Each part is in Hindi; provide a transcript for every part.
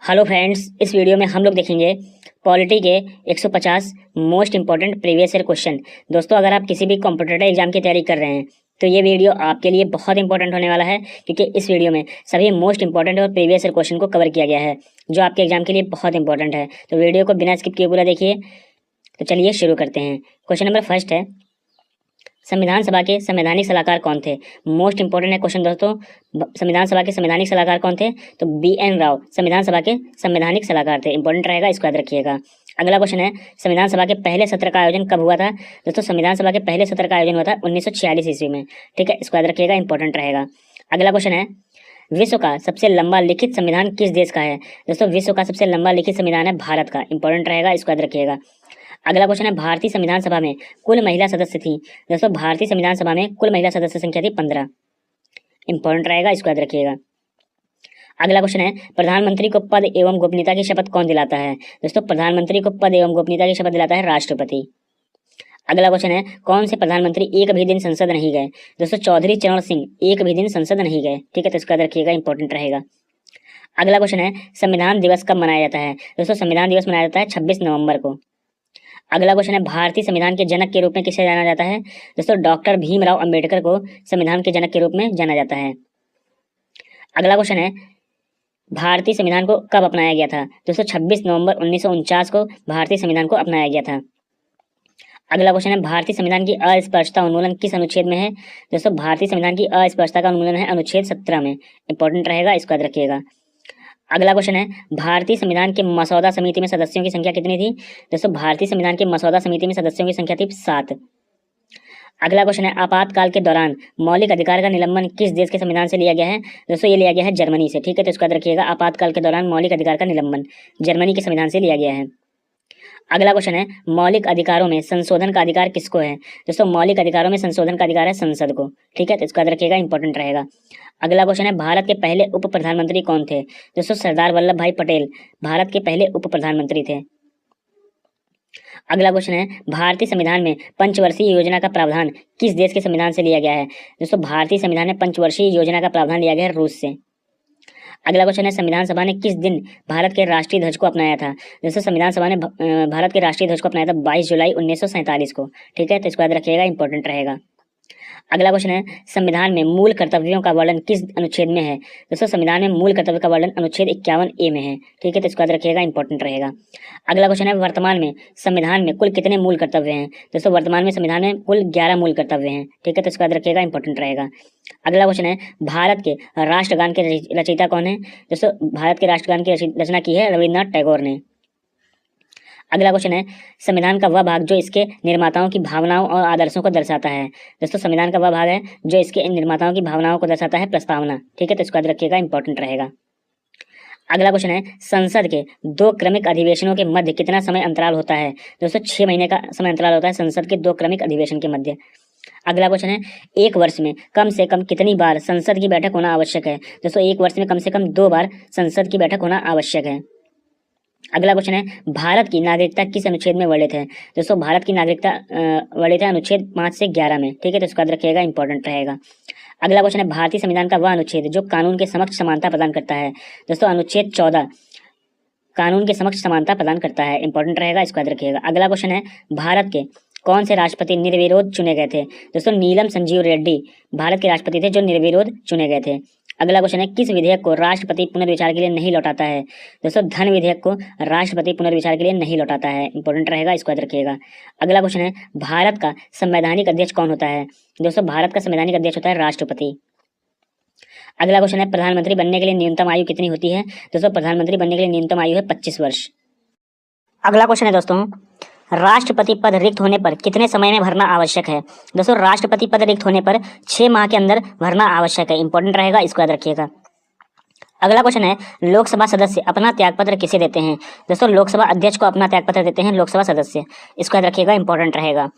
हेलो फ्रेंड्स, इस वीडियो में हम लोग देखेंगे पॉलिटी के 150 most important previous year question. दोस्तों, अगर आप किसी भी कॉम्पिटिटिव एग्जाम की तैयारी कर रहे हैं तो ये वीडियो आपके लिए बहुत इंपॉर्टेंट होने वाला है, क्योंकि इस वीडियो में सभी मोस्ट इंपॉर्टेंट और प्रीवियस ईयर क्वेश्चन को कवर किया गया है जो आपके एग्जाम के लिए बहुत इंपॉर्टेंट है। तो वीडियो को बिना स्किप किए पूरा देखिए। तो चलिए शुरू करते हैं। क्वेश्चन नंबर फर्स्ट है, संविधान सभा के संवैधानिक सलाहकार कौन थे? मोस्ट इंपॉर्टेंट है क्वेश्चन दोस्तों। संविधान सभा के संवैधानिक सलाहकार कौन थे? तो BN राव संविधान सभा के संवैधानिक सलाहकार थे। इंपॉर्टेंट रहेगा, इसको याद रखिएगा। अगला क्वेश्चन है, संविधान सभा के पहले सत्र का आयोजन कब हुआ था? दोस्तों, संविधान सभा के पहले सत्र का आयोजन हुआ था 1946 ईस्वी में। ठीक है, इसको याद रखिएगा, इंपॉर्टेंट रहेगा। अगला क्वेश्चन है, विश्व का सबसे लंबा लिखित संविधान किस देश का है? दोस्तों, विश्व का सबसे लंबा लिखित संविधान है भारत का। इंपॉर्टेंट रहेगा, इसको याद रखिएगा। अगला क्वेश्चन है, भारतीय संविधान सभा में कुल महिला सदस्य थी? दोस्तों, भारतीय संविधान सभा में कुल महिला सदस्य संख्या थी 15। इंपॉर्टेंट रहेगा, इसको याद रखिएगा। अगला क्वेश्चन है, प्रधानमंत्री को पद एवं गोपनीयता की शपथ कौन दिलाता है? दोस्तों, प्रधानमंत्री को पद एवं गोपनीयता की शपथ दिलाता है राष्ट्रपति। अगला क्वेश्चन है, कौन से प्रधानमंत्री एक भी दिन संसद नहीं गए? दोस्तों, चौधरी चरण सिंह एक भी दिन संसद नहीं गए। ठीक है, तो इसको याद रखिएगा, इंपॉर्टेंट रहेगा। अगला क्वेश्चन है, संविधान दिवस कब मनाया जाता है? दोस्तों, संविधान दिवस मनाया जाता है 26 नवंबर को। अगला क्वेश्चन है, भारतीय संविधान के जनक के रूप में किसे जाना जाता है? दोस्तों, डॉक्टर भीमराव अंबेडकर को संविधान के जनक के रूप में जाना जाता है। अगला क्वेश्चन है, भारतीय संविधान को कब अपनाया गया था? दोस्तों, 26 नवंबर 1949 को भारतीय संविधान को अपनाया गया था। अगला क्वेश्चन है, भारतीय संविधान की अस्पष्टता उन्मूलन किस अनुच्छेद में है? दोस्तों, भारतीय संविधान की अस्पष्टता का उन्मूलन है अनुच्छेद 17 में। इंपॉर्टेंट रहेगा, इसको याद रखिएगा। अगला क्वेश्चन है, भारतीय संविधान के मसौदा समिति में सदस्यों की संख्या कितनी थी? दोस्तों, भारतीय संविधान के मसौदा समिति में सदस्यों की संख्या थी 7। अगला क्वेश्चन है, आपातकाल के दौरान मौलिक अधिकार का निलंबन किस देश के संविधान से लिया गया है? दोस्तों, ये लिया गया है जर्मनी से। ठीक है, तो इसको याद रखिएगा, आपातकाल के दौरान मौलिक अधिकार का निलंबन जर्मनी के संविधान से लिया गया है। अगला क्वेश्चन है, मौलिक अधिकारों में संशोधन का अधिकार किसको है? दोस्तों, मौलिक अधिकारों में संशोधन का अधिकार है संसद को। ठीक है, तो इसको याद रखिएगा, इंपॉर्टेंट रहेगा। अगला क्वेश्चन है, भारत के पहले उप प्रधानमंत्री कौन थे? दोस्तों, सरदार वल्लभ भाई पटेल भारत के पहले उप प्रधानमंत्री थे। अगला क्वेश्चन है, भारतीय संविधान में पंचवर्षीय योजना का प्रावधान किस देश के संविधान से लिया गया है? दोस्तों, भारतीय संविधान में पंचवर्षीय योजना का प्रावधान लिया गया है रूस से। अगला क्वेश्चन है, संविधान सभा ने किस दिन भारत के राष्ट्रीय ध्वज को अपनाया था? दोस्तों, संविधान सभा ने भारत के राष्ट्रीय ध्वज को अपनाया था 22 जुलाई 1947 को। ठीक है, तो इसको याद रखिएगा, इंपॉर्टेंट रहेगा। अगला क्वेश्चन है, संविधान में मूल कर्तव्यों का वर्णन किस अनुच्छेद में है? दोस्तों, संविधान में मूल कर्तव्य का वर्णन अनुच्छेद 51A में है। ठीक है, तो इसको याद रखिएगा, इंपॉर्टेंट रहेगा। अगला क्वेश्चन है, वर्तमान में संविधान में कुल कितने मूल कर्तव्य हैं? दोस्तों, वर्तमान में संविधान में कुल 11 मूल कर्तव्य हैं। ठीक है, तो इसको याद रखिएगा, इंपॉर्टेंट रहेगा। अगला क्वेश्चन है, भारत के राष्ट्रगान के रचयिता कौन है? दोस्तों, भारत के राष्ट्रगान की रचना की है रविन्द्रनाथ टैगोर ने। अगला क्वेश्चन है, संविधान का वह भाग जो इसके निर्माताओं की भावनाओं और आदर्शों को दर्शाता है? दोस्तों, संविधान का वह भाग है जो इसके निर्माताओं की भावनाओं को दर्शाता है प्रस्तावना। ठीक है, तो इसको याद रखिएगा, इंपॉर्टेंट रहेगा। अगला क्वेश्चन है, संसद के 2 क्रमिक अधिवेशनों के मध्य कितना समय अंतराल होता है? दोस्तों, 6 महीने का समय अंतराल होता है संसद के 2 क्रमिक अधिवेशन के मध्य। अगला क्वेश्चन है, एक वर्ष में कम से कम कितनी बार संसद की बैठक होना आवश्यक है? दोस्तों, एक वर्ष में कम से कम 2 बार संसद की बैठक होना आवश्यक है। अगला क्वेश्चन है, भारत की नागरिकता किस अनुच्छेद में वर्णित है? दोस्तों, भारत की नागरिकता वर्णित है अनुच्छेद 5 से 11 में। ठीक है, तो इसको याद रखिएगा, इंपॉर्टेंट रहेगा। अगला क्वेश्चन है, भारतीय संविधान का वह अनुच्छेद जो कानून के समक्ष समानता प्रदान करता है? दोस्तों, अनुच्छेद 14 कानून के समक्ष समानता प्रदान करता है। इंपॉर्टेंट रहेगा, इसको याद रखिएगा। अगला क्वेश्चन है, भारत के कौन से राष्ट्रपति निर्विरोध चुने गए थे? दोस्तों, नीलम संजीव रेड्डी भारत के राष्ट्रपति थे जो निर्विरोध चुने गए थे। अगला क्वेश्चन है, किस विधेयक को राष्ट्रपति पुनर्विचार के लिए नहीं लौटाता है? दोस्तों, धन विधेयक को राष्ट्रपति पुनर्विचार के लिए नहीं लौटाता है। इंपॉर्टेंट रहेगा, इसको याद रखिएगा। अगला क्वेश्चन है, भारत का संवैधानिक अध्यक्ष कौन होता है? दोस्तों, भारत का संवैधानिक अध्यक्ष होता है राष्ट्रपति। अगला क्वेश्चन है, प्रधानमंत्री बनने के लिए न्यूनतम आयु कितनी होती है? दोस्तों, प्रधानमंत्री बनने के लिए न्यूनतम आयु है 25 वर्ष। अगला क्वेश्चन है दोस्तों, राष्ट्रपति पद रिक्त होने पर कितने समय में भरना आवश्यक है? दोस्तों, राष्ट्रपति पद रिक्त होने पर 6 माह के अंदर भरना आवश्यक है। इंपॉर्टेंट रहेगा, इसको याद रखिएगा। अगला क्वेश्चन है, लोकसभा सदस्य अपना त्यागपत्र किसे देते हैं? दोस्तों, लोकसभा अध्यक्ष को अपना त्यागपत्र देते हैं लोकसभा सदस्य। इसको याद रखिएगा, इंपॉर्टेंट रहेगा।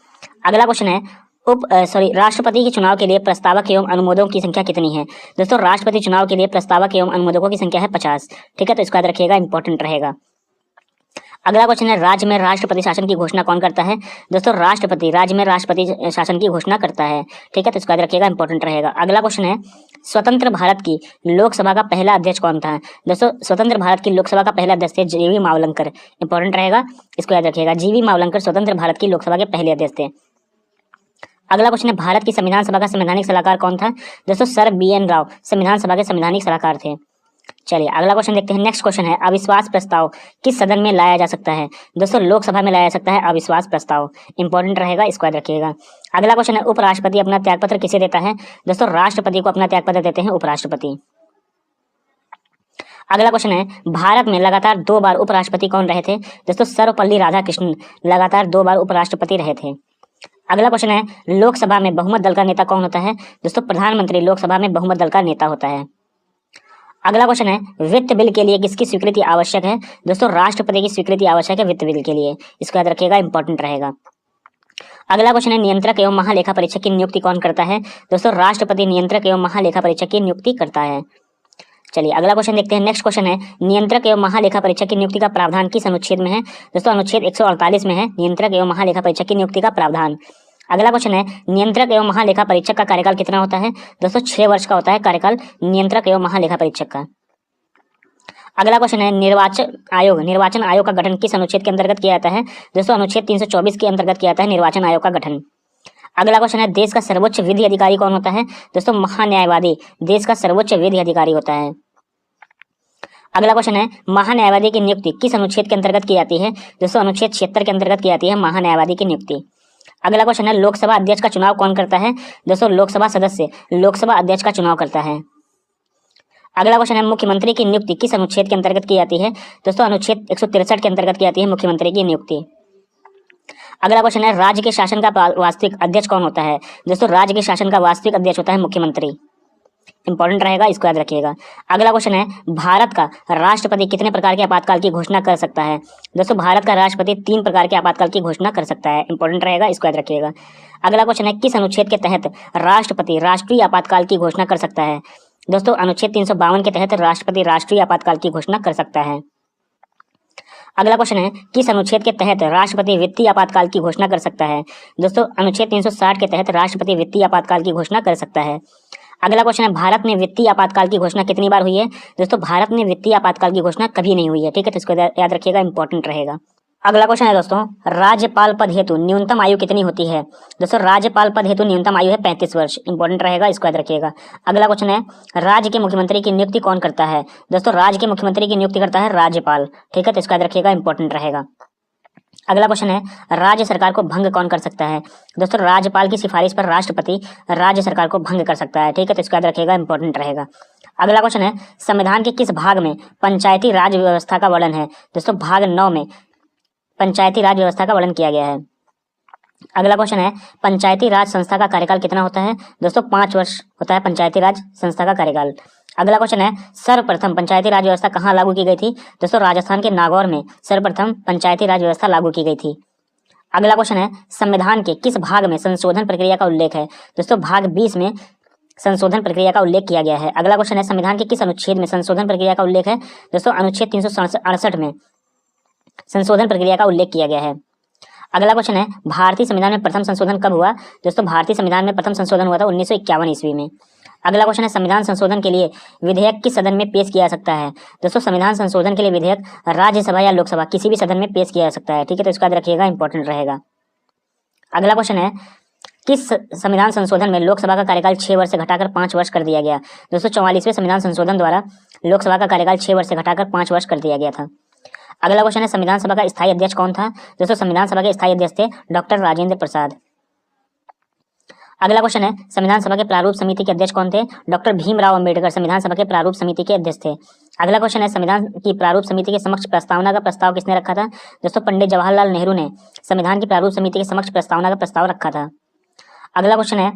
अगला क्वेश्चन है, राष्ट्रपति के चुनाव के लिए प्रस्तावक एवं अनुमोदकों की संख्या कितनी है? दोस्तों, राष्ट्रपति चुनाव के लिए प्रस्तावक एवं अनुमोदकों की संख्या है 50। ठीक है, तो इसको याद रखिएगा, इंपॉर्टेंट रहेगा। अगला क्वेश्चन है, राज्य में राष्ट्रपति शासन की घोषणा कौन करता है? दोस्तों राष्ट्रपति राज्य में राष्ट्रपति शासन की घोषणा करता है। ठीक है, तो इसका याद रखिएगा, इंपॉर्टेंट रहेगा। अगला क्वेश्चन है, स्वतंत्र भारत की लोकसभा का पहला अध्यक्ष कौन था? दोस्तों स्वतंत्र भारत की लोकसभा का पहला अध्यक्ष थे जीवी मावलंकर। इंपॉर्टेंट रहेगा, इसको याद रखिएगा, जीवी मावलंकर स्वतंत्र भारत की लोकसभा के पहले अध्यक्ष थे। अगला क्वेश्चन है, भारत की संविधान सभा का संवैधानिक सलाहकार कौन था? दोस्तों सर BN राव संविधान सभा के संवैधानिक सलाहकार थे। चलिए अगला क्वेश्चन देखते हैं। नेक्स्ट क्वेश्चन है, अविश्वास प्रस्ताव किस सदन में लाया जा सकता है? दोस्तों लोकसभा में लाया जा सकता है अविश्वास प्रस्ताव। इंपॉर्टेंट रहेगा, इसको याद रखिएगा। अगला क्वेश्चन है, उपराष्ट्रपति अपना त्यागपत्र किसे देता है? दोस्तों राष्ट्रपति को अपना त्यागपत्र देते हैं उपराष्ट्रपति। अगला क्वेश्चन है, भारत में लगातार 2 बार उपराष्ट्रपति कौन रहे थे? दोस्तों सर्वपल्ली राधाकृष्णन लगातार 2 बार उपराष्ट्रपति रहे थे। अगला क्वेश्चन है, लोकसभा में बहुमत दल का नेता कौन होता है? दोस्तों प्रधानमंत्री लोकसभा में बहुमत दल का नेता होता है। अगला क्वेश्चन है, वित्त बिल के लिए किसकी स्वीकृति आवश्यक है? दोस्तों राष्ट्रपति की स्वीकृति आवश्यक है वित्त बिल के लिए। इसको याद रखिएगा, इंपॉर्टेंट रहेगा। अगला क्वेश्चन है, नियंत्रक एवं महालेखा परीक्षक की नियुक्ति कौन करता है? दोस्तों राष्ट्रपति नियंत्रक एवं महालेखा परीक्षक की नियुक्ति करता है। चलिए अगला क्वेश्चन देखते हैं। नेक्स्ट क्वेश्चन है, नियंत्रक एवं महालेखा परीक्षक की नियुक्ति का प्रावधान किस अनुच्छेद में है? दोस्तों अनुच्छेद 148 में है नियंत्रक एवं महालेखा परीक्षक की नियुक्ति का प्रावधान। अगला क्वेश्चन है, नियंत्रक एवं महालेखा परीक्षक का कार्यकाल कितना होता है? दोस्तों 6 वर्ष का होता है कार्यकाल नियंत्रक एवं महालेखा परीक्षक का। अगला क्वेश्चन है, निर्वाचन आयोग का गठन किस अनुच्छेद के अंतर्गत किया जाता है? दोस्तों अनुच्छेद 324 के अंतर्गत किया जाता है निर्वाचन आयोग का गठन। अगला क्वेश्चन है, देश का सर्वोच्च विधि अधिकारी कौन होता है? दोस्तों महान्यायवादी देश का सर्वोच्च विधि अधिकारी होता है। अगला क्वेश्चन है, महान्यायवादी की नियुक्ति किस अनुच्छेद के अंतर्गत की जाती है? दोस्तों अनुच्छेद 76 के अंतर्गत की जाती है महान्यायवादी की नियुक्ति। अगला क्वेश्चन है, लोकसभा अध्यक्ष का चुनाव कौन करता है? दोस्तों लोकसभा सदस्य लोकसभा अध्यक्ष का चुनाव करता है। अगला क्वेश्चन है, मुख्यमंत्री की नियुक्ति किस अनुच्छेद के अंतर्गत की जाती है? दोस्तों अनुच्छेद 163 के अंतर्गत की जाती है मुख्यमंत्री की नियुक्ति। अगला क्वेश्चन है, राज्य के शासन का वास्तविक अध्यक्ष कौन होता है? दोस्तों राज्य के शासन का वास्तविक अध्यक्ष होता है मुख्यमंत्री। इंपॉर्टेंट रहेगा, इसको याद रखिएगा। अगला क्वेश्चन है, भारत का राष्ट्रपति कितने प्रकार के आपातकाल की घोषणा कर सकता है? दोस्तों भारत का राष्ट्रपति 3 प्रकार के आपातकाल की घोषणा कर सकता है। इंपॉर्टेंट रहेगा, इसको याद रखिएगा। अगला क्वेश्चन है, किस अनुच्छेद के तहत राष्ट्रपति राष्ट्रीय आपातकाल की घोषणा कर सकता है? दोस्तों अनुच्छेद 352 के तहत राष्ट्रपति राष्ट्रीय आपातकाल की घोषणा कर सकता है। अगला क्वेश्चन है, किस अनुच्छेद के तहत राष्ट्रपति वित्तीय आपातकाल की घोषणा कर सकता है? दोस्तों अनुच्छेद 360 के तहत राष्ट्रपति वित्तीय आपातकाल की घोषणा कर सकता है। अगला क्वेश्चन है, भारत में वित्तीय आपातकाल की घोषणा कितनी बार हुई है? दोस्तों भारत में वित्तीय आपातकाल की घोषणा कभी नहीं हुई है। ठीक है, तो इसको याद रखिएगा, इंपॉर्टेंट रहेगा। अगला क्वेश्चन है दोस्तों, राज्यपाल पद हेतु न्यूनतम आयु कितनी होती है? दोस्तों राज्यपाल पद हेतु न्यूनतम आयु है 35 वर्ष। इंपॉर्टेंट रहेगा, इसको याद रखिएगा। अगला क्वेश्चन है, राज्य के मुख्यमंत्री की नियुक्ति कौन करता है? दोस्तों राज्य के मुख्यमंत्री की नियुक्ति करता है राज्यपाल। ठीक है, तो इसको याद रखिएगा, इंपॉर्टेंट रहेगा। अगला क्वेश्चन है, राज्य सरकार को भंग कौन कर सकता है? दोस्तों राज्यपाल की सिफारिश पर राष्ट्रपति राज्य सरकार को भंग कर सकता है। ठीक है, तो इसको याद रखिएगा, इंपॉर्टेंट रहेगा। अगला क्वेश्चन है, संविधान के किस भाग में पंचायती राज व्यवस्था का वर्णन है? दोस्तों भाग 9 में पंचायती राज व्यवस्था का वर्णन किया गया है। अगला क्वेश्चन है, पंचायती राज संस्था का कार्यकाल कितना होता है? दोस्तों 5 वर्ष होता है पंचायती राज संस्था का कार्यकाल। अगला क्वेश्चन है, सर्वप्रथम पंचायती राज व्यवस्था कहाँ लागू की गई थी? दोस्तों राजस्थान के नागौर में सर्वप्रथम पंचायती राज व्यवस्था लागू की गई थी। अगला क्वेश्चन है, संविधान के किस भाग में संशोधन प्रक्रिया का उल्लेख है? दोस्तों भाग 20 में संशोधन प्रक्रिया का उल्लेख किया गया है। अगला क्वेश्चन है, संविधान के किस अनुच्छेद में संशोधन प्रक्रिया का उल्लेख है? दोस्तों अनुच्छेद 368 में संशोधन प्रक्रिया का उल्लेख किया गया है। अगला क्वेश्चन है, भारतीय संविधान में प्रथम संशोधन कब हुआ? दोस्तों भारतीय संविधान में प्रथम संशोधन हुआ था 1951 ईस्वी में। अगला क्वेश्चन है, संविधान संशोधन के लिए विधेयक किस सदन में पेश किया जा सकता है? दोस्तों संविधान संशोधन के लिए विधेयक राज्यसभा या लोकसभा किसी भी सदन में पेश किया जा सकता है। ठीक है, तो इसका याद रखिएगा, इंपॉर्टेंट रहेगा। अगला क्वेश्चन है, किस संविधान संशोधन में लोकसभा का कार्यकाल 6 वर्ष से घटाकर 5 वर्ष कर दिया गया? दोस्तों 44वें संविधान संशोधन द्वारा लोकसभा का कार्यकाल 6 वर्ष से घटाकर 5 वर्ष कर दिया गया था। अगला क्वेश्चन है, संविधान सभा का स्थायी अध्यक्ष कौन था? दोस्तों संविधान सभा के स्थायी अध्यक्ष थे डॉक्टर राजेंद्र प्रसाद। अगला क्वेश्चन है, संविधान सभा के प्रारूप समिति के अध्यक्ष कौन थे? डॉक्टर भीमराव अंबेडकर संविधान सभा के प्रारूप समिति के अध्यक्ष थे। अगला क्वेश्चन है, संविधान की प्रारूप समिति के समक्ष प्रस्तावना का प्रस्ताव किसने रखा था? दोस्तों पंडित जवाहरलाल नेहरू ने संविधान की प्रारूप समिति के समक्ष प्रस्तावना का प्रस्ताव रखा था। अगला क्वेश्चन है,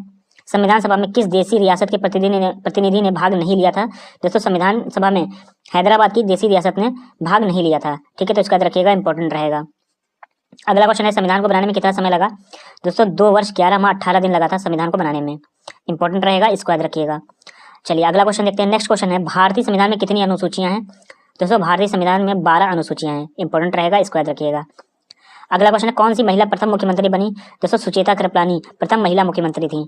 संविधान सभा में किस देशी रियासत के प्रतिनिधि ने भाग नहीं लिया था? दोस्तों संविधान सभा में हैदराबाद की देशी रियासत ने भाग नहीं लिया था। ठीक है, तो इसका याद रखिएगा, इंपॉर्टेंट रहेगा। अगला क्वेश्चन है, संविधान को बनाने में कितना समय लगा? दोस्तों 2 वर्ष 11 माह 18 दिन लगा था संविधान को बनाने में। इंपॉर्टेंट रहेगा, इसको याद रखिएगा। चलिए अगला क्वेश्चन देखते हैं। नेक्स्ट क्वेश्चन है, भारतीय संविधान में कितनी अनुसूचियां हैं? दोस्तों भारतीय संविधान में 12 अनुसूचियां हैं, इंपॉर्टेंट रहेगा, इसको याद रखिएगा। अगला क्वेश्चन है, कौन सी महिला प्रथम मुख्यमंत्री बनी? दोस्तों सुचेता कृपलानी प्रथम महिला मुख्यमंत्री थी।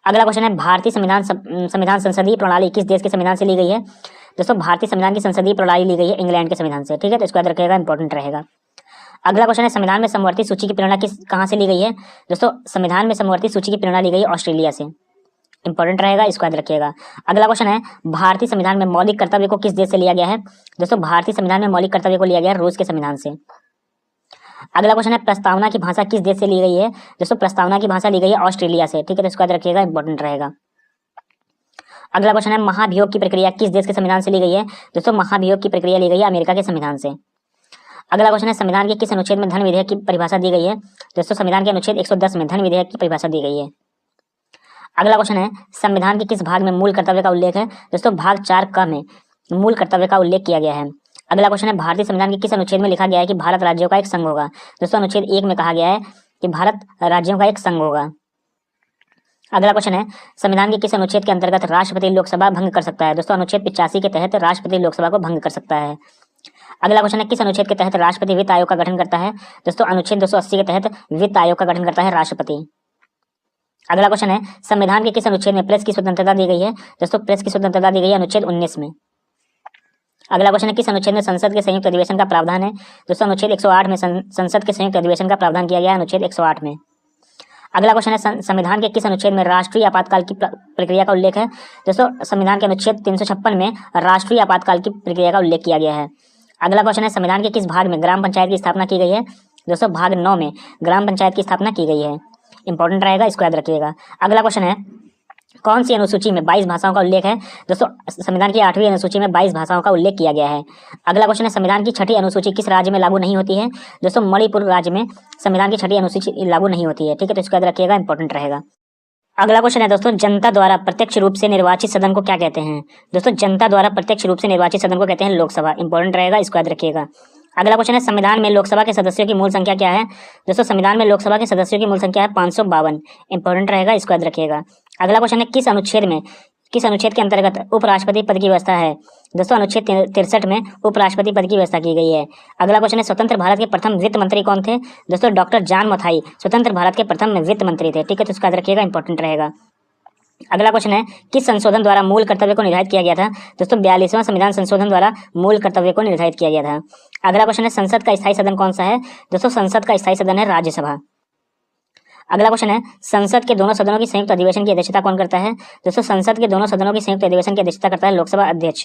अगला क्वेश्चन है, भारतीय संविधान संसदीय प्रणाली किस देश के संविधान से ली गई है? दोस्तों भारतीय संविधान की संसदीय प्रणाली ली गई है इंग्लैंड के संविधान से, ठीक है, तो इसको याद रखिएगा, इंपॉर्टेंट रहेगा। अगला क्वेश्चन है, संविधान में समवर्ती सूची की प्रेरणा कहाँ से ली गई है? दोस्तों संविधान में समवर्ती सूची की प्रेरणा ली गई है ऑस्ट्रेलिया से, इंपॉर्टेंट रहेगा, इसको याद रखिएगा। अगला क्वेश्चन है, भारतीय संविधान में मौलिक कर्तव्य को किस देश से लिया गया है? दोस्तों भारतीय संविधान में मौलिक कर्तव्य को लिया गया है रूस के संविधान से। अगला क्वेश्चन है, प्रस्तावना की भाषा किस देश से ली गई है? दोस्तों प्रस्तावना की भाषा ली गई है ऑस्ट्रेलिया से, ठीक है, तो इसको याद रखिएगा, इंपॉर्टेंट रहेगा। अगला क्वेश्चन है, महाभियोग की प्रक्रिया किस देश के संविधान से ली गई है? दोस्तों महाभियोग की प्रक्रिया ली गई है अमेरिका के संविधान से। अगला क्वेश्चन है, संविधान के किस अनुच्छेद में धन विधेयक की परिभाषा दी गई है? दोस्तों संविधान के अनुच्छेद 110 में धन विधेयक की परिभाषा दी गई है। अगला क्वेश्चन है, संविधान के किस भाग में मूल कर्तव्य का उल्लेख है? दोस्तों भाग 4 में मूल कर्तव्य का उल्लेख किया गया है। अगला क्वेश्चन है, भारतीय संविधान के किस अनुच्छेद में लिखा गया है कि भारत राज्यों का एक संघ होगा? दोस्तों अनुच्छेद 1 में कहा गया है कि भारत राज्यों का एक संघ होगा। अगला क्वेश्चन है, संविधान के किस अनुच्छेद के अंतर्गत राष्ट्रपति लोकसभा भंग कर सकता है? दोस्तों अनुच्छेद 85 के तहत राष्ट्रपति लोकसभा को भंग कर सकता है। अगला क्वेश्चन है, किस अनुच्छेद के तहत राष्ट्रपति वित्त आयोग का गठन करता है? दोस्तों अनुच्छेद 280 के तहत वित्त आयोग का गठन करता है राष्ट्रपति। अगला क्वेश्चन है, संविधान के किस अनुच्छेद में प्रेस की स्वतंत्रता दी गई है? दोस्तों प्रेस की स्वतंत्रता दी गई है अनुच्छेद 19 में। अगला क्वेश्चन है, किस अनुच्छेद में संसद के संयुक्त अधिवेशन का प्रावधान है? दोस्तों अनुच्छेद 108 में संसद के संयुक्त अधिवेशन का प्रावधान किया गया है अनुच्छेद 108 में। अगला क्वेश्चन है, संविधान के किस अनुच्छेद में राष्ट्रीय आपातकाल की प्रक्रिया का उल्लेख है? दोस्तों संविधान के अनुच्छेद 356 में राष्ट्रीय आपातकाल की प्रक्रिया का उल्लेख किया गया है। अगला क्वेश्चन है, संविधान के किस भाग में ग्राम पंचायत की स्थापना की गई है? दोस्तों भाग 9 में ग्राम पंचायत की स्थापना की गई है, इंपॉर्टेंट रहेगा, इसको याद रखिएगा। अगला क्वेश्चन है, कौन सी अनुसूची में 22 भाषाओं का उल्लेख है? दोस्तों संविधान की 8वीं अनुसूची में 22 भाषाओं का उल्लेख किया गया है। अगला क्वेश्चन है, संविधान की 6ठी अनुसूची किस राज्य में लागू नहीं होती है? दोस्तों मणिपुर राज्य में संविधान की 6ठी अनुसूची लागू नहीं होती है, ठीक है, तो इसको याद रखिएगा, इंपॉर्टेंट रहेगा। अगला क्वेश्चन है दोस्तों, जनता द्वारा प्रत्यक्ष रूप से निर्वाचित सदन को क्या कहते हैं? दोस्तों जनता द्वारा प्रत्यक्ष रूप से निर्वाचित सदन को कहते हैं लोकसभा, इंपॉर्टेंट रहेगा, इसको याद रखिएगा। अगला क्वेश्चन है, संविधान में लोकसभा के सदस्यों की मूल संख्या क्या है? दोस्तों संविधान में लोकसभा के सदस्यों की मूल संख्या है 552, इंपॉर्टेंट रहेगा, इसको याद रखिएगा। अगला क्वेश्चन है, किस अनुच्छेद के अंतर्गत उपराष्ट्रपति पद की व्यवस्था है? दोस्तों अनुच्छेद 63 में उपराष्ट्रपति पद की व्यवस्था की गई है। अगला क्वेश्चन है, स्वतंत्र भारत के प्रथम वित्त मंत्री कौन थे? दोस्तों डॉक्टर जॉन मथाई स्वतंत्र भारत के प्रथम वित्त मंत्री थे, ठीक है, तो इसको याद रखिएगा, इंपॉर्टेंट रहेगा। अगला क्वेश्चन है, किस संशोधन द्वारा मूल कर्तव्य को निर्धारित किया गया था? दोस्तों 42वां संविधान संशोधन द्वारा मूल कर्तव्य को निर्धारित किया गया था। अगला क्वेश्चन है, संसद का स्थायी सदन कौन सा है? दोस्तों संसद का स्थायी सदन है राज्यसभा। अगला क्वेश्चन है, संसद के दोनों सदनों की संयुक्त अधिवेशन की अध्यक्षता कौन करता है? दोस्तों संसद के दोनों सदनों की संयुक्त अधिवेशन की अध्यक्षता करता है लोकसभा अध्यक्ष।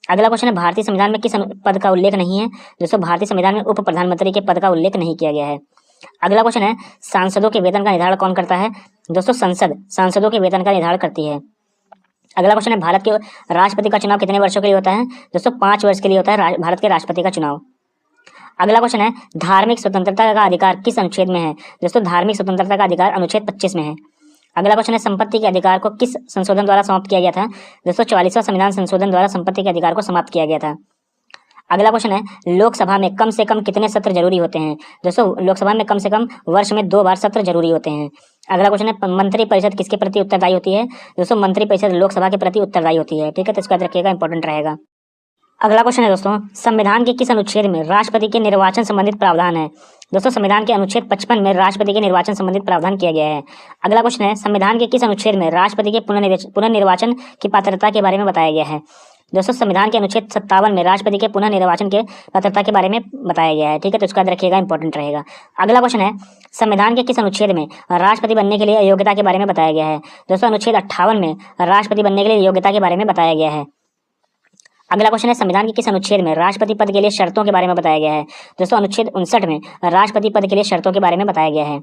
अगला क्वेश्चन है, भारतीय संविधान में किस पद का उल्लेख नहीं है? दोस्तों भारतीय संविधान में उप प्रधानमंत्री के पद का उल्लेख नहीं किया गया है। अगला क्वेश्चन है, सांसदों के वेतन का निर्धारण कौन करता है? दोस्तों संसद सांसदों के वेतन का निर्धारण करती है। अगला क्वेश्चन है, भारत के राष्ट्रपति का चुनाव कितने वर्षों के लिए होता है? दोस्तों 5 वर्ष के लिए होता है भारत के राष्ट्रपति का चुनाव। अगला क्वेश्चन है, धार्मिक स्वतंत्रता का अधिकार किस अनुच्छेद में है? दोस्तों धार्मिक स्वतंत्रता का अधिकार अनुच्छेद 25 में है। अगला क्वेश्चन है, संपत्ति के अधिकार को किस संशोधन द्वारा समाप्त किया गया था? दोस्तों 44वां संविधान संशोधन द्वारा संपत्ति के अधिकार को समाप्त किया गया था। अगला क्वेश्चन है, लोकसभा में कम से कम कितने सत्र जरूरी होते हैं? दोस्तों लोकसभा में कम से कम वर्ष में 2 बार सत्र जरूरी होते हैं। अगला क्वेश्चन है, मंत्रिपरिषद किसके प्रति उत्तरदायी होती है? दोस्तों मंत्रिपरिषद लोकसभा के प्रति उत्तरदायी होती है, ठीक है, तो इसका याद रखिएगा, इंपॉर्टेंट रहेगा। अगला क्वेश्चन है दोस्तों, संविधान के किस अनुच्छेद में राष्ट्रपति के निर्वाचन संबंधित प्रावधान है? दोस्तों संविधान के अनुच्छेद 55 में राष्ट्रपति के निर्वाचन संबंधित प्रावधान किया गया है। अगला क्वेश्चन है, संविधान के किस अनुच्छेद में राष्ट्रपति के पुनर्निर्वाचन की पात्रता के बारे में बताया गया है? दोस्तों संविधान के अनुच्छेद 57 में राष्ट्रपति के पुनः निर्वाचन के पात्रता के बारे में बताया गया है, ठीक है, तो इसका याद रखिएगा, इंपॉर्टेंट रहेगा। अगला क्वेश्चन है, संविधान के किस अनुच्छेद में राष्ट्रपति बनने के लिए योग्यता के बारे में बताया गया है? दोस्तों अनुच्छेद 58 में राष्ट्रपति बनने के लिए योग्यता के बारे में बताया गया है। अगला क्वेश्चन है, संविधान के किस अनुच्छेद में राष्ट्रपति पद के लिए शर्तों के बारे में बताया गया है? दोस्तों अनुच्छेद 59 में राष्ट्रपति पद के लिए शर्तों के बारे में बताया गया है।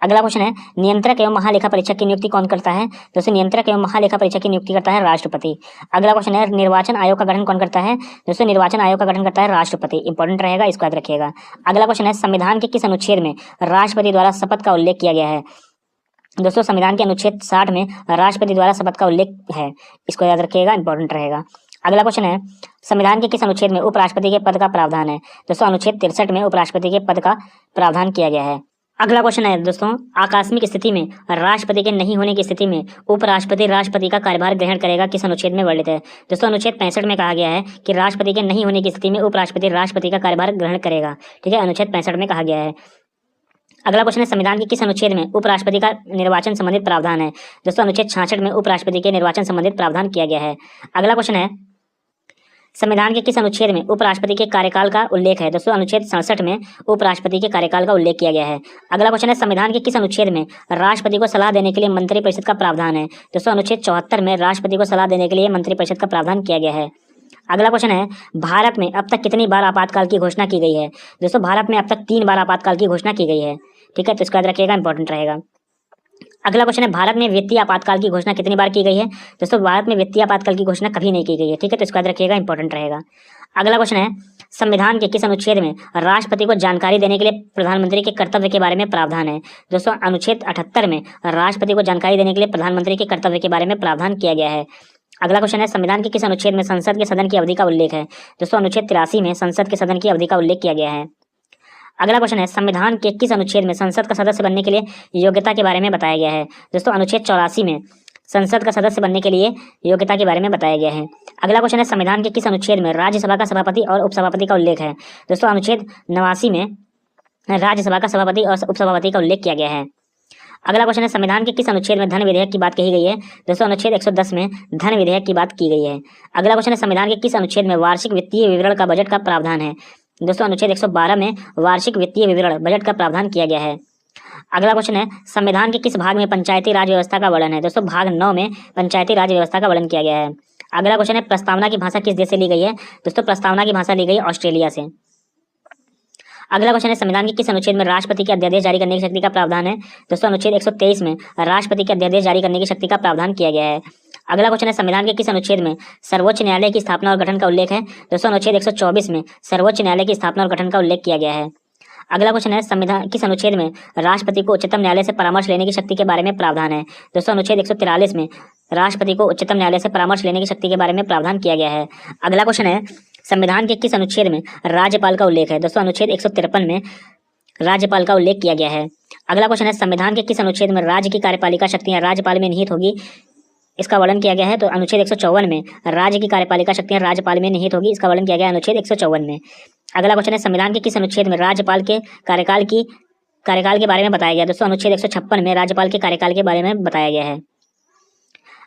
अगला क्वेश्चन है, नियंत्रक एवं महालेखा परीक्षक की नियुक्ति कौन करता है? दोस्तों नियंत्रक एवं महालेखा परीक्षक की नियुक्ति करता है राष्ट्रपति। अगला क्वेश्चन है, निर्वाचन आयोग का गठन कौन करता है? दोस्तों निर्वाचन आयोग का गठन करता है राष्ट्रपति, इंपॉर्टेंट रहेगा, इसको याद रखिएगा। अगला क्वेश्चन है, संविधान के किस अनुच्छेद में राष्ट्रपति द्वारा शपथ का उल्लेख किया गया है? दोस्तों संविधान के अनुच्छेद 60 में राष्ट्रपति द्वारा शपथ का उल्लेख है, इसको याद रखिएगा, इंपॉर्टेंट रहेगा। अगला क्वेश्चन है, संविधान के किस अनुच्छेद में उपराष्ट्रपति के पद का प्रावधान है? दोस्तों अनुच्छेद 63 में उपराष्ट्रपति के पद का प्रावधान किया गया है। अगला क्वेश्चन है दोस्तों, आकस्मिक स्थिति में राष्ट्रपति के नहीं होने की स्थिति में उपराष्ट्रपति राष्ट्रपति का कार्यभार ग्रहण करेगा, किस अनुच्छेद में वर्णित है? दोस्तों अनुच्छेद 65 में कहा गया है कि राष्ट्रपति के नहीं होने की स्थिति में उपराष्ट्रपति राष्ट्रपति का कार्यभार ग्रहण करेगा। ठीक है, अनुच्छेद 65 में कहा गया है। अगला क्वेश्चन है, संविधान के किस अनुच्छेद में उपराष्ट्रपति का निर्वाचन संबंधित प्रावधान है? दोस्तों अनुच्छेद 66 में उपराष्ट्रपति के निर्वाचन संबंधित प्रावधान किया गया है। अगला क्वेश्चन है, संविधान के किस अनुच्छेद में उपराष्ट्रपति के कार्यकाल का उल्लेख है? दोस्तों अनुच्छेद 67 में उपराष्ट्रपति के कार्यकाल का उल्लेख किया गया है। अगला क्वेश्चन है, संविधान के किस अनुच्छेद में राष्ट्रपति को सलाह देने के लिए मंत्रिपरिषद का प्रावधान है? दोस्तों अनुच्छेद 74 में राष्ट्रपति को सलाह देने के लिए मंत्रिपरिषद का प्रावधान किया गया है। अगला क्वेश्चन है, भारत में अब तक कितनी बार आपातकाल की घोषणा की गई है? दोस्तों भारत में अब तक 3 बार आपातकाल की घोषणा की गई है। ठीक है, तो इसका याद रखिएगा, इंपॉर्टेंट रहेगा। अगला क्वेश्चन है, भारत में वित्तीय आपातकाल की घोषणा कितनी बार की गई है? दोस्तों भारत में वित्तीय आपातकाल की घोषणा कभी नहीं की गई है। ठीक है, तो इसका याद रखिएगा, इंपॉर्टेंट रहेगा। अगला क्वेश्चन है, संविधान के किस अनुच्छेद में राष्ट्रपति को जानकारी देने के लिए प्रधानमंत्री के कर्तव्य के बारे में प्रावधान है? दोस्तों अनुच्छेद 78 में राष्ट्रपति को जानकारी देने के लिए प्रधानमंत्री के कर्तव्य के बारे में प्रावधान किया गया है। अगला क्वेश्चन है, संविधान के किस अनुच्छेद में संसद के सदन की अवधि का उल्लेख है? दोस्तों अनुच्छेद 83 में संसद के सदन की अवधि का उल्लेख किया गया है। अगला क्वेश्चन है, संविधान के किस अनुच्छेद में संसद का सदस्य बनने के लिए योग्यता के बारे में बताया गया है? दोस्तों अनुच्छेद 84 में संसद का सदस्य बनने के लिए योग्यता के बारे में बताया गया है। अगला क्वेश्चन है, संविधान के किस अनुच्छेद में राज्यसभा का सभापति और उपसभापति का उल्लेख है? दोस्तों अनुच्छेद 89 में राज्यसभा का सभापति और उपसभापति का उल्लेख किया गया है। अगला क्वेश्चन है, संविधान के किस अनुच्छेद में धन विधेयक की बात कही गई है? दोस्तों अनुच्छेद 110 में धन विधेयक की बात की गई है। अगला क्वेश्चन है, संविधान के किस अनुच्छेद में वार्षिक वित्तीय विवरण का बजट का प्रावधान है? दोस्तों अनुच्छेद 112 में वार्षिक वित्तीय विवरण बजट का प्रावधान किया गया है। अगला क्वेश्चन है, संविधान के किस भाग में पंचायती राज व्यवस्था का वर्णन है? दोस्तों भाग 9 में पंचायती राज व्यवस्था का वर्णन किया गया है। अगला क्वेश्चन है, प्रस्तावना की भाषा किस देश से ली गई है? दोस्तों प्रस्तावना की भाषा ली गई ऑस्ट्रेलिया से। अगला क्वेश्चन है, संविधान के किस अनुच्छेद में राष्ट्रपति के अध्यादेश जारी करने की शक्ति का प्रावधान है? दोस्तों अनुच्छेद 123 में राष्ट्रपति के अध्यादेश जारी करने की शक्ति का प्रावधान किया गया है। अगला क्वेश्चन है, संविधान के किस अनुच्छेद में सर्वोच्च न्यायालय की स्थापना और गठन का उल्लेख है? दोस्तों अनुच्छेद 124 में सर्वोच्च न्यायालय की स्थापना और गठन का उल्लेख किया गया है। अगला क्वेश्चन है, संविधान किस अनुच्छेद में राष्ट्रपति को उच्चतम न्यायालय से परामर्श लेने की शक्ति के बारे में प्रावधान है? दोस्तों अनुच्छेद 143 में राष्ट्रपति को उच्चतम न्यायालय से परामर्श लेने की शक्ति के बारे में प्रावधान किया गया है। अगला क्वेश्चन है, संविधान के किस अनुच्छेद में राज्यपाल का उल्लेख है? दोस्तों अनुच्छेद 153 में राज्यपाल का उल्लेख किया गया है। अगला क्वेश्चन है, संविधान के किस अनुच्छेद में राज्य की कार्यपालिका शक्तियां राज्यपाल में निहित होगी, इसका वर्णन किया गया है? तो अनुच्छेद 154 में राज्य की कार्यपालिका शक्तियां राज्यपाल में निहित होगी, इसका वर्णन किया गया है अनुच्छेद 154 में। अगला क्वेश्चन है, संविधान के किस अनुच्छेद में राज्यपाल के कार्यकाल के बारे में बताया गया? दोस्तों अनुच्छेद 156 में राज्यपाल के कार्यकाल के बारे में बताया गया है।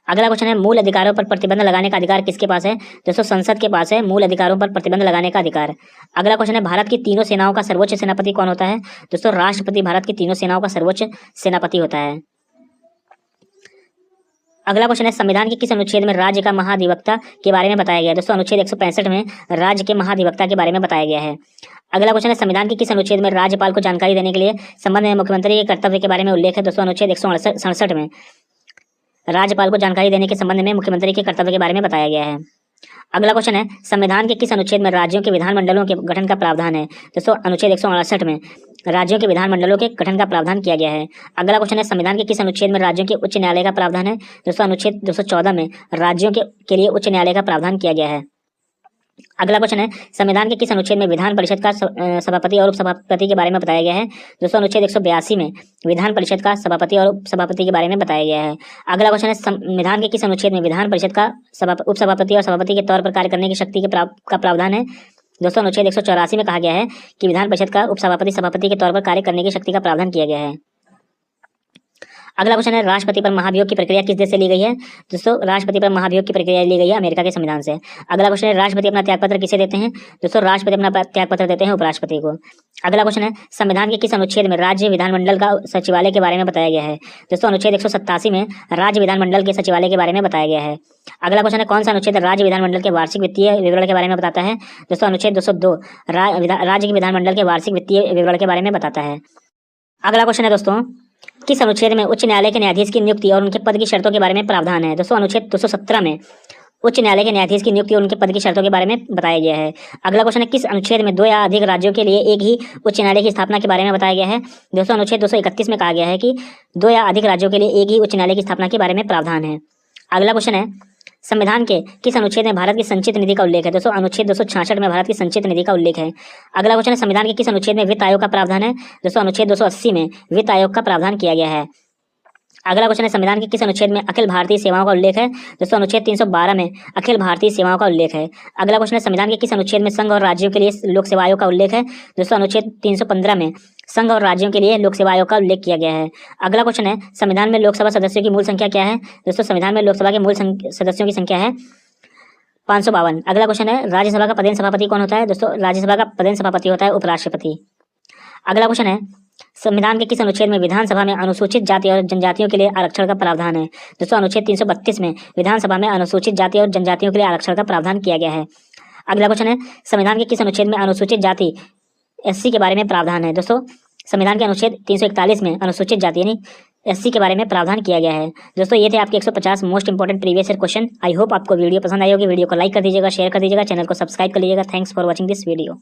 अगला क्वेश्चन है, मूल अधिकारों पर प्रतिबंध लगाने का अधिकार किसके पास है? दोस्तों संसद के पास है मूल अधिकारों पर प्रतिबंध लगाने का अधिकार। अगला क्वेश्चन है, भारत की तीनों सेनाओं का सर्वोच्च सेनापति कौन होता है? दोस्तों राष्ट्रपति भारत की तीनों सेनाओं का सर्वोच्च सेनापति होता है। अगला क्वेश्चन है, संविधान के किस अनुच्छेद में राज्य का महाधिवक्ता के बारे में बताया गया है? दोस्तों अनुच्छेद 165 में राज्य के महाधिवक्ता के बारे में बताया गया है। अगला क्वेश्चन है, संविधान के किस अनुच्छेद में राज्यपाल को जानकारी देने के लिए संबंध में मुख्यमंत्री के कर्तव्य के बारे में उल्लेख है? दोस्तों अनुच्छेद 167 में राज्यपाल को जानकारी देने के संबंध में मुख्यमंत्री के कर्तव्य के बारे में बताया गया है। अगला क्वेश्चन है, संविधान के किस अनुच्छेद में राज्यों के विधानमंडलों के गठन का प्रावधान है? दोस्तों अनुच्छेद 168 में राज्यों के विधानमंडलों के गठन का प्रावधान किया गया है। अगला क्वेश्चन है, संविधान के किस अनुच्छेद में राज्यों के उच्च न्यायालय का प्रावधान है? दोस्तों अनुच्छेद 214 में राज्यों के लिए उच्च न्यायालय का प्रावधान किया गया है। अगला क्वेश्चन है, संविधान के किस अनुच्छेद में विधान परिषद का सभापति और उपसभापति के बारे में बताया गया है? दोस्तों अनुच्छेद 182 में विधान परिषद का सभापति और उपसभापति के बारे में बताया गया है। अगला क्वेश्चन है, संविधान के किस अनुच्छेद में विधान परिषद का उपसभापति और सभापति के तौर पर कार्य करने की शक्ति का प्रावधान है? दोस्तों अनुच्छेद 184 में कहा गया है कि विधान परिषद का उपसभापति सभापति के तौर पर कार्य करने की शक्ति का प्रावधान किया गया है। अगला क्वेश्चन है, राष्ट्रपति पर महाभियोग की प्रक्रिया किस देश से ली गई है? दोस्तों राष्ट्रपति पर महाभियोग की प्रक्रिया ली गई है अमेरिका के संविधान से। अगला क्वेश्चन है, राष्ट्रपति अपना त्यागपत्र किसे देते हैं? दोस्तों राष्ट्रपति अपना त्यागपत्र देते हैं उपराष्ट्रपति को। अगला क्वेश्चन है, संविधान के किस अनुच्छेद में राज्य विधानमंडल का सचिवालय के बारे में बताया गया है? दोस्तों अनुच्छेद 187 में राज्य विधानमंडल के सचिवालय के बारे में बताया गया है। अगला क्वेश्चन है, कौन सा अनुच्छेद राज्य विधानमंडल के वार्षिक वित्तीय विवरण के बारे में बताता है? दोस्तों अनुच्छेद 202 राज्य के विधानमंडल के वार्षिक वित्तीय विवरण के बारे में बताता है। अगला क्वेश्चन है दोस्तों, किस अनुच्छेद में उच्च न्यायालय के न्यायाधीश की नियुक्ति और उनके पद की शर्तों के बारे में प्रावधान है? दोस्तों अनुच्छेद 217 में उच्च न्यायालय के न्यायाधीश की नियुक्ति और उनके पद की शर्तों के बारे में बताया गया है। अगला क्वेश्चन है, किस अनुच्छेद में 2 या अधिक राज्यों के लिए एक ही उच्च न्यायालय की स्थापना के बारे में बताया गया है? दोस्तों अनुच्छेद 231 में कहा गया है कि 2 या अधिक राज्यों के लिए एक ही उच्च न्यायालय की स्थापना के बारे में प्रावधान है। अगला क्वेश्चन है, संविधान के किस अनुच्छेद में भारत की संचित निधि का उल्लेख है? दोस्तों अनुच्छेद 266 में भारत की संचित निधि का उल्लेख है। अगला क्वेश्चन है संविधान के किस अनुच्छेद में वित्त आयोग का प्रावधान है? दोस्तों अनुच्छेद 280 में वित्त आयोग का प्रावधान किया गया है। अगला क्वेश्चन है संविधान के किस अनुच्छेद में अखिल भारतीय सेवाओं का उल्लेख है? दोस्तों अनुच्छेद 312 में अखिल भारतीय सेवाओं का उल्लेख है। अगला क्वेश्चन है संविधान के किस अनुच्छेद में संघ और राज्यों के लिए लोक सेवा आयोग का उल्लेख है? दोस्तों अनुच्छेद 315 में संघ और राज्यों के लिए लोक सेवा आयोग का उल्लेख किया गया है। अगला क्वेश्चन है संविधान में लोकसभा सदस्यों की मूल संख्या क्या है? दोस्तों संविधान में लोकसभा के मूल सदस्यों की संख्या है 552। अगला क्वेश्चन है राज्यसभा का पदेन सभापति कौन होता है? दोस्तों राज्यसभा का पदेन सभापति होता है उपराष्ट्रपति। अगला क्वेश्चन है संविधान के किस अनुच्छेद में विधानसभा में अनुसूचित जाति और जनजातियों के लिए आरक्षण का प्रावधान है? दोस्तों अनुच्छेद 332 में विधानसभा में अनुसूचित जाति और जनजातियों के लिए आरक्षण का प्रावधान किया गया है। अगला क्वेश्चन है संविधान के किस अनुच्छेद में अनुसूचित जाति SC के बारे में प्रावधान है? दोस्तों संविधान के अनुच्छेद 341 में अनुसूचित जाति यानी SC के बारे में प्रावधान किया गया है। दोस्तों ये थे आपके 150 most important previous year question. I hope आपको वीडियो पसंद आई होगी। वीडियो को लाइक कर दीजिएगा, शेयर कर दीजिएगा, चैनल को सब्सक्राइब कर लीजिएगा। Thanks for watching this video.